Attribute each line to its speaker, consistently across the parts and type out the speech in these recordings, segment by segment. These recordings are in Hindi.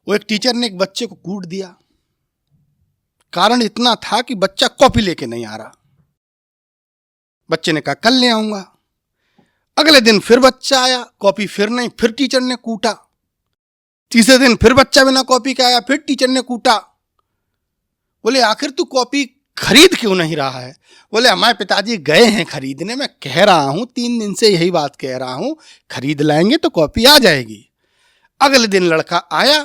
Speaker 1: वो एक टीचर ने एक बच्चे को कूट दिया। कारण इतना था कि बच्चा कॉपी लेके नहीं आ रहा। बच्चे ने कहा कल ले आऊंगा। अगले दिन फिर बच्चा आया, कॉपी फिर नहीं, फिर टीचर ने कूटा। तीसरे दिन फिर बच्चा बिना कॉपी के आया, फिर टीचर ने कूटा। बोले आखिर तू कॉपी खरीद क्यों नहीं रहा है? बोले हमारे पिताजी गए हैं खरीदने, मैं कह रहा हूं 3 दिन से यही बात कह रहा हूं, खरीद लाएंगे तो कॉपी आ जाएगी। अगले दिन लड़का आया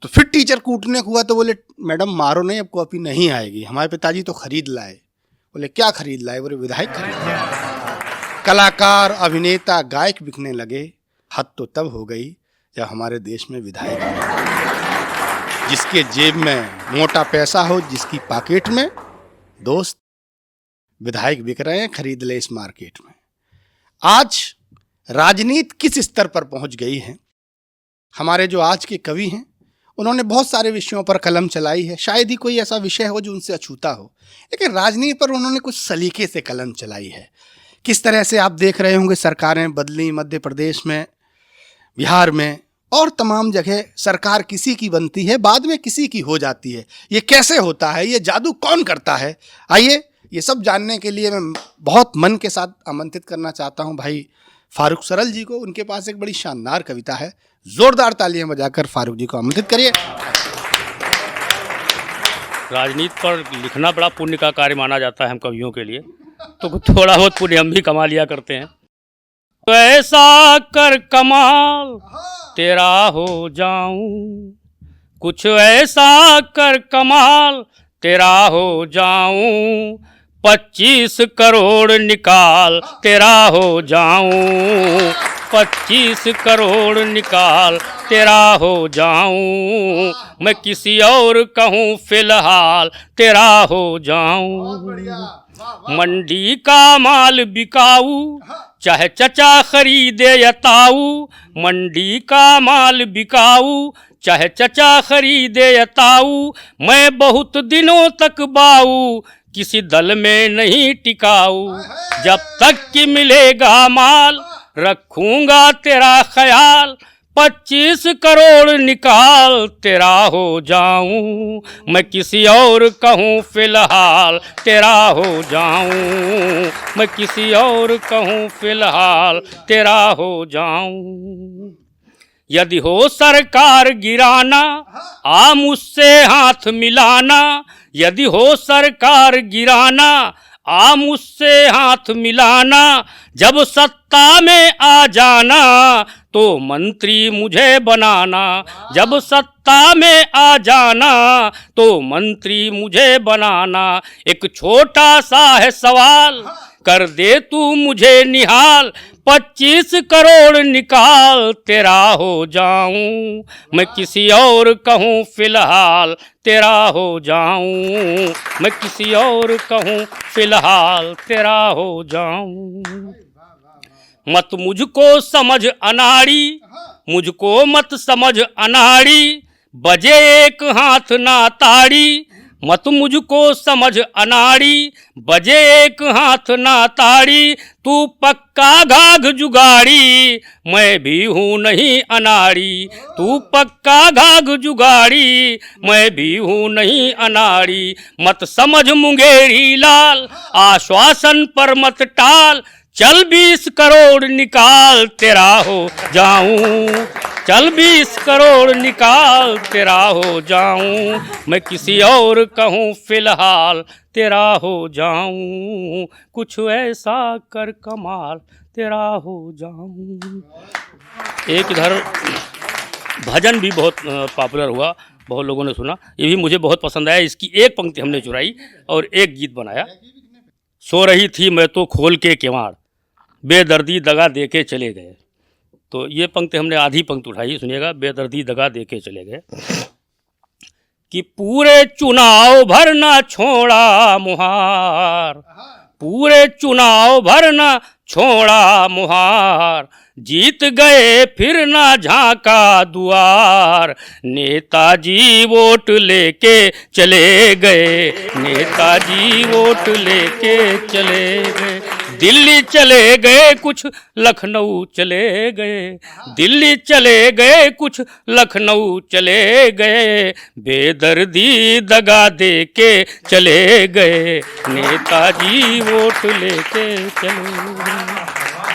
Speaker 1: तो फिर टीचर कूटने हुआ तो बोले मैडम मारो नहीं, अब कॉपी नहीं आएगी, हमारे पिताजी तो खरीद लाए। बोले क्या खरीद लाए? बोले विधायक खरीद लाए। कलाकार, अभिनेता, गायक बिकने लगे। हद तो तब हो गई जब हमारे देश में विधायक, जिसके जेब में मोटा पैसा हो, जिसकी पॉकेट में दोस्त, विधायक बिक रहे हैं, खरीद ले इस मार्केट में। आज राजनीति किस स्तर पर पहुंच गई है? हमारे जो आज के कवि हैं उन्होंने बहुत सारे विषयों पर कलम चलाई है, शायद ही कोई ऐसा विषय हो जो उनसे अछूता हो, लेकिन राजनीति पर उन्होंने कुछ सलीके से कलम चलाई है। किस तरह से आप देख रहे होंगे सरकारें बदली, मध्य प्रदेश में, बिहार में और तमाम जगह सरकार किसी की बनती है, बाद में किसी की हो जाती है। ये कैसे होता है? ये जादू कौन करता है? आइए ये सब जानने के लिए मैं बहुत मन के साथ आमंत्रित करना चाहता हूं भाई फारूक सरल जी को। उनके पास एक बड़ी शानदार कविता है, जोरदार तालियां बजाकर फारूक जी को आमंत्रित करिए।
Speaker 2: राजनीति पर लिखना बड़ा पुण्य का कार्य माना जाता है हम कवियों के लिए, तो थोड़ा बहुत पुण्य हम भी कमा लिया करते हैं। तो ऐसा कर कमाल तेरा हो जाऊं, कुछ ऐसा कर कमाल तेरा हो जाऊं, 25 करोड़ निकाल तेरा हो जाऊं, 25 करोड़ निकाल तेरा हो जाऊं, मैं किसी और कहूँ फिलहाल तेरा हो जाऊं। मंडी का माल बिकाऊ, चाहे चचा खरीदे या ताऊ, मंडी का माल बिकाऊ, चाहे चचा खरीदे या ताऊ, मैं बहुत दिनों तक बाऊ, किसी दल में नहीं टिकाऊ, जब तक कि मिलेगा माल रखूंगा तेरा ख्याल, 25 करोड़ निकाल तेरा हो जाऊं, मैं किसी और कहूँ फिलहाल तेरा हो जाऊं, मैं किसी और कहूँ फिलहाल तेरा हो जाऊं। यदि हो सरकार गिराना आ मुझसे हाथ मिलाना, यदि हो सरकार गिराना आ मुझसे हाथ मिलाना, जब सत्ता में आ जाना तो मंत्री मुझे बनाना, जब सत्ता में आ जाना तो मंत्री मुझे बनाना। एक छोटा सा है सवाल कर दे तू मुझे निहाल, 25 करोड़ निकाल तेरा हो जाऊं, मैं किसी और कहूँ फिलहाल तेरा हो जाऊं, मैं किसी और कहूँ फिलहाल तेरा हो जाऊं। मत मुझको समझ अनाड़ी, मुझको मत समझ अनाड़ी, बजे एक हाथ ना ताड़ी, मत मुझको समझ अनाड़ी, बजे एक हाथ ना ताड़ी, तू पक्का घाघ जुगाड़ी, मैं भी हूँ नहीं अनाड़ी, तू पक्का घाघ जुगाड़ी, मैं भी हूँ नहीं अनाड़ी। मत समझ मुंगेरी लाल, आश्वासन पर मत टाल, चल 20 करोड़ निकाल तेरा हो जाऊं, चल 20 करोड़ निकाल तेरा हो जाऊं, मैं किसी और कहूँ फिलहाल तेरा हो जाऊं, कुछ ऐसा कर कमाल तेरा हो जाऊं। एक इधर भजन भी बहुत पॉपुलर हुआ, बहुत लोगों ने सुना, ये भी मुझे बहुत पसंद आया। इसकी एक पंक्ति हमने चुराई और एक गीत बनाया। सो रही थी मैं तो खोल के किवाड़, बेदर्दी दगा दे के चले गए। तो ये पंक्ति हमने आधी पंक्ति उठाई, सुनिएगा। बेदर्दी दगा दे के चले गए कि पूरे चुनाव भर ना छोड़ा मुहार, पूरे चुनाव भर ना छोड़ा मुहार, जीत गए फिर ना झांका दुआर, नेताजी वोट लेके चले गए, नेताजी वोट लेके चले गए। दिल्ली चले गए कुछ लखनऊ चले गए, दिल्ली चले गए कुछ लखनऊ चले गए, बेदर्दी दगा दे के चले गए, नेताजी वोट लेके चले गए।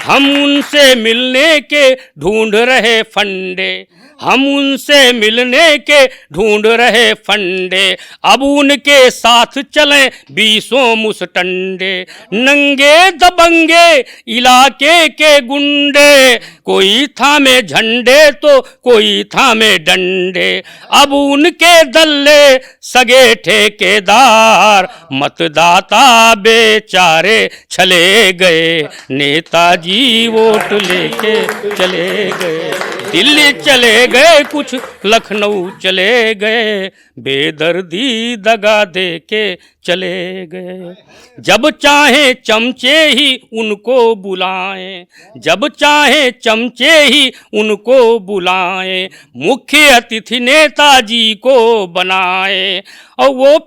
Speaker 2: हम उनसे मिलने के ढूंढ रहे फंडे, हम उनसे मिलने के ढूंढ रहे फंडे, अब उनके साथ चलें 20 मुस्टंडे, नंगे दबंगे इलाके के गुंडे, कोई थामे झंडे तो कोई थामे डंडे, अब उनके दल्ले सगे ठेकेदार, मतदाता बेचारे छले गए, नेताजी वोट लेके चले गए। दिल्ली चले गए कुछ लखनऊ चले गए, बेदर्दी दगा दे के चले गए। जब चाहे चमचे ही उनको बुलाएं, जब चाहे चमचे ही उनको बुलाएं, मुख्य अतिथि नेताजी को बनाएं, और वो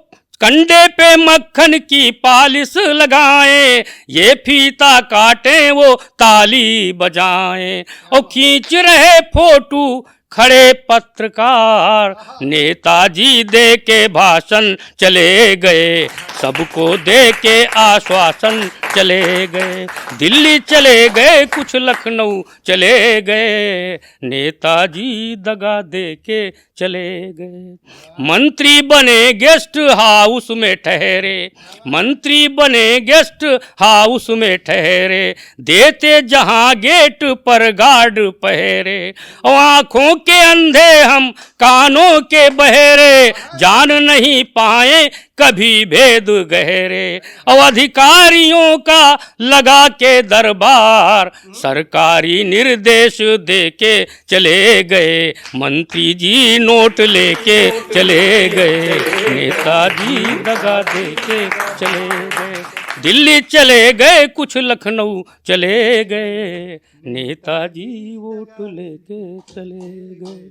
Speaker 2: कंडे पे मक्खन की पालिश लगाएं, ये फीता काटें वो ताली बजाएं, और खींच रहे फोटो खड़े पत्रकार, नेताजी दे के भाषण चले गए, सबको दे के आश्वासन चले गए। दिल्ली चले गए कुछ लखनऊ चले गए, नेताजी दगा दे के चले गए। मंत्री बने गेस्ट हाउस में ठहरे, मंत्री बने गेस्ट हाउस में ठहरे, देते जहां गेट पर गार्ड पहरे, और आंखों के अंधे हम कानों के बहरे, जान नहीं पाए कभी भेद गहरे, और अधिकारियों का लगा के दरबार, सरकारी निर्देश दे के चले गए, मंत्री जी नोट लेके चले गए, नेताजी दगा दे के चले गए। दिल्ली चले गए कुछ लखनऊ चले गए, नेताजी वोट लेके चले गए।